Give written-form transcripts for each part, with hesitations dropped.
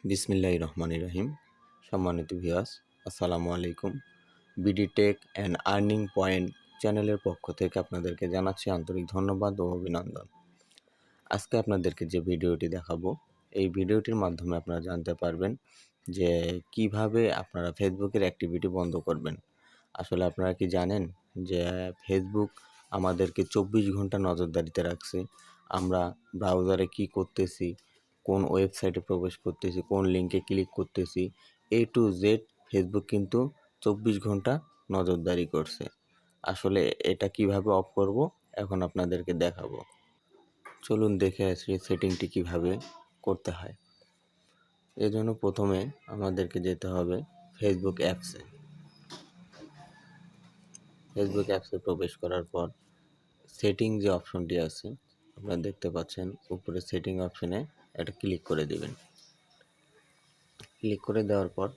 বিসমিল্লাহির রহমানির রহিম। সম্মানিত ভিউয়ার্স, আসসালামু আলাইকুম। BD tech and earning point চ্যানেলের পক্ষ থেকে আপনাদেরকে জানাচ্ছি আন্তরিক ধন্যবাদ ও অভিনন্দন। আজকে আপনাদেরকে যে ভিডিওটি দেখাবো, এই ভিডিওটির মাধ্যমে আপনারা জানতে পারবেন যে কিভাবে আপনারা ফেসবুকের অ্যাক্টিভিটি বন্ধ করবেন। আসলে আপনারা কি জানেন যে ফেসবুক আমাদেরকে 24 ঘন্টা নজরদারিতে রাখছে। আমরা ব্রাউজারে কি করতেছি, কোন ওয়েবসাইটে প্রবেশ করতেছি, কোন লিঙ্কে ক্লিক করতেছি, A to Z ফেসবুক কিন্তু 24 ঘন্টা নজরদারি করছে। আসলে এটা কিভাবে অফ করব এখন আপনাদেরকে দেখাবো। চলুন দেখে আসি সেটিংটি কিভাবে করতে হয়। এজন্য প্রথমে আমাদেরকে যেতে হবে ফেসবুক অ্যাপসে। ফেসবুক অ্যাপসে প্রবেশ করার পর সেটিং যে অপশনটি আছে আপনারা দেখতে পাচ্ছেন, উপরে সেটিং অপশনে এটা ক্লিক করে দিবেন। ক্লিক করে দেওয়ার পর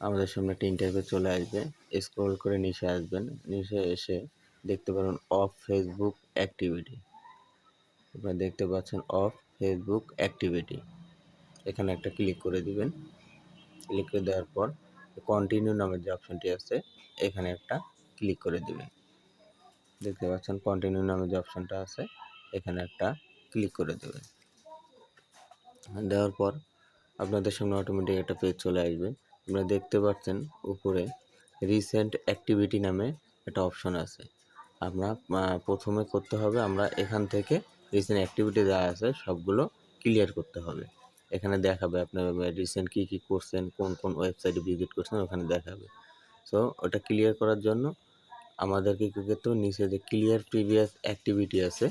আমাদের সামনে একটা ইন্টারফেস চলে আসবে। স্ক্রল করে নিচে আসবেন, নিচে এসে দেখতে পারেন অফ ফেসবুক অ্যাক্টিভিটি। আপনারা দেখতে পাচ্ছেন অফ ফেসবুক অ্যাক্টিভিটি, এখানে একটা ক্লিক করে দিবেন। ক্লিক করে দেওয়ার পর কন্টিনিউ নামের যে অপশনটি আছে এখানে একটা ক্লিক করে দিবেন। দেখতে পাচ্ছেন কন্টিনিউ নামের যে অপশনটা আছে এখানে একটা ক্লিক করে দেবেন। দেওয়ার পর আপনাদের সামনে অটোমেটিক একটা পেজ চলে আসবে। আপনারা দেখতে পাচ্ছেন উপরে রিসেন্ট অ্যাক্টিভিটি নামে একটা অপশন আছে। আমরা প্রথমে করতে হবে, আমরা এখান থেকে রিসেন্ট অ্যাক্টিভিটি যা আছে সবগুলো ক্লিয়ার করতে হবে। এখানে দেখাবে আপনার রিসেন্ট কী কী করছেন, কোন কোন ওয়েবসাইটে ভিজিট করছেন ওখানে দেখাবে। সো ওটা ক্লিয়ার করার জন্য আমাদেরকে কী করতে হবে, নিচে যে ক্লিয়ার প্রিভিয়াস অ্যাক্টিভিটি আছে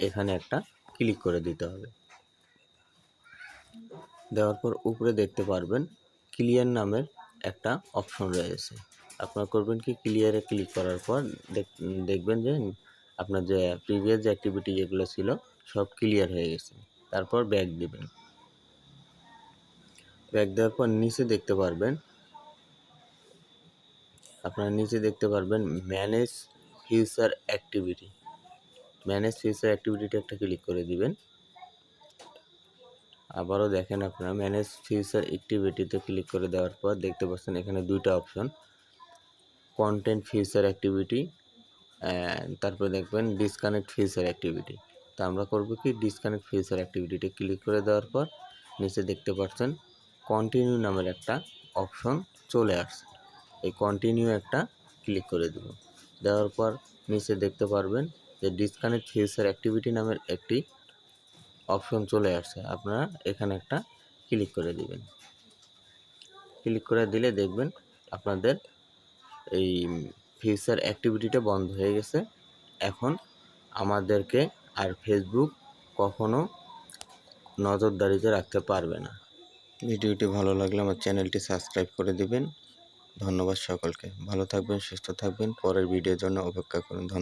এখানে একটা ক্লিক করে দিতে হবে। দেওয়ার পর উপরে দেখতে পারবেন ক্লিয়ার নামের একটা অপশন রয়েছে। আপনারা করবেন কি, ক্লিয়ারে ক্লিক করার পর দেখবেন যে আপনার যে প্রিভিয়াস যে অ্যাক্টিভিটি যেগুলো ছিল সব ক্লিয়ার হয়ে গেছে। তারপর ব্যাক দিবেন। ব্যাক দেওয়ার পর নিচে দেখতে পারবেন, আপনারা নিচে দেখতে পারবেন manage future activity. Manage future অ্যাক্টিভিটিটা একটা ক্লিক করে দিবেন। আবারও দেখেন আপনারা ম্যানেজ ফিউচার অ্যাক্টিভিটিতে ক্লিক করে দেওয়ার পর দেখতে পাচ্ছেন এখানে দুইটা অপশন, কন্টেন্ট ফিউচার অ্যাক্টিভিটি, তারপরে দেখবেন ডিসকানেক্ট ফিউচার অ্যাক্টিভিটি। তা আমরা করব কি, ডিসকানেক্ট ফিউচার অ্যাক্টিভিটিতে ক্লিক করে দেওয়ার পর নিচে দেখতে পাচ্ছেন কন্টিনিউ নামের একটা অপশন চলে আসছে। এই কন্টিনিউ একটা ক্লিক করে দেব। দেওয়ার পর নিচে দেখতে পারবেন যে ডিসকানেক্ট ফিউচার অ্যাক্টিভিটি নামের একটি অপশন চলে আসছে। আপনারা এখানে একটা ক্লিক করে দিবেন। ক্লিক করে দিলে দেখবেন আপনাদের এই ফিউচার অ্যাক্টিভিটিটা বন্ধ হয়ে গেছে। এখন আমাদেরকে আর ফেসবুক কখনো নজরদারিতে রাখতে পারবে না। ভিডিওটি ভালো লাগলে আমার চ্যানেলটি সাবস্ক্রাইব করে দিবেন। ধন্যবাদ সকলকে। ভালো থাকবেন, সুস্থ থাকবেন। পরের ভিডিওর জন্য অপেক্ষা করুন। ধন্যবাদ।